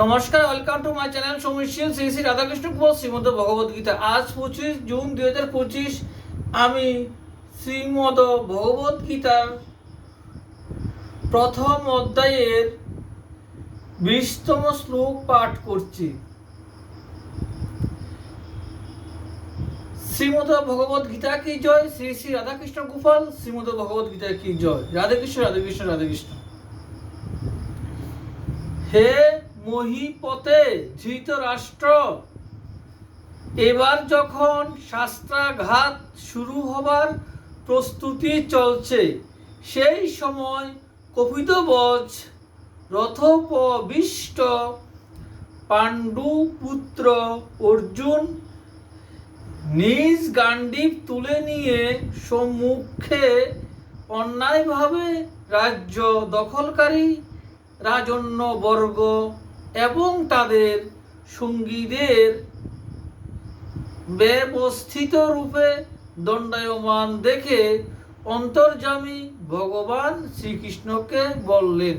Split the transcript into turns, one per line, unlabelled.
নমস্কার, welcome to my channel সমীশীল শ্রী শ্রী রাধাকৃষ্ণ গোপাল শ্রীমদ ভগবদ্গীতা। আজ 25 জুন 2025। আমি শ্রীমদ ভগবদ্গীতার প্রথম অধ্যায়ের 20তম শ্লোক পাঠ করছি। শ্রীমদ ভগবদ্গীতা কি জয়, শ্রী শ্রী রাধাকৃষ্ণ গোপাল শ্রীমদ ভগবদ্গীতা কি জয়। রাধাকৃষ্ণ রাধাকৃষ্ণ রাধাকৃষ্ণ। হে মহীপতে ধৃতরাষ্ট্র, এবার যখন শাস্ত্রাঘাত শুরু হবার প্রস্তুতি চলছে, সেই সময় কপিতবজ রথোপবিষ্ট পাণ্ডুপুত্র অর্জুন নিজ গান্ডীব তুলে নিয়ে সম্মুখে অন্যায়ভাবে রাজ্য দখলকারী রাজন্যবর্গ এবং তাদের সঙ্গীদের ব্যবস্থিত রূপে দণ্ডায়মান দেখে অন্তর্যামী ভগবান শ্রীকৃষ্ণকে বললেন,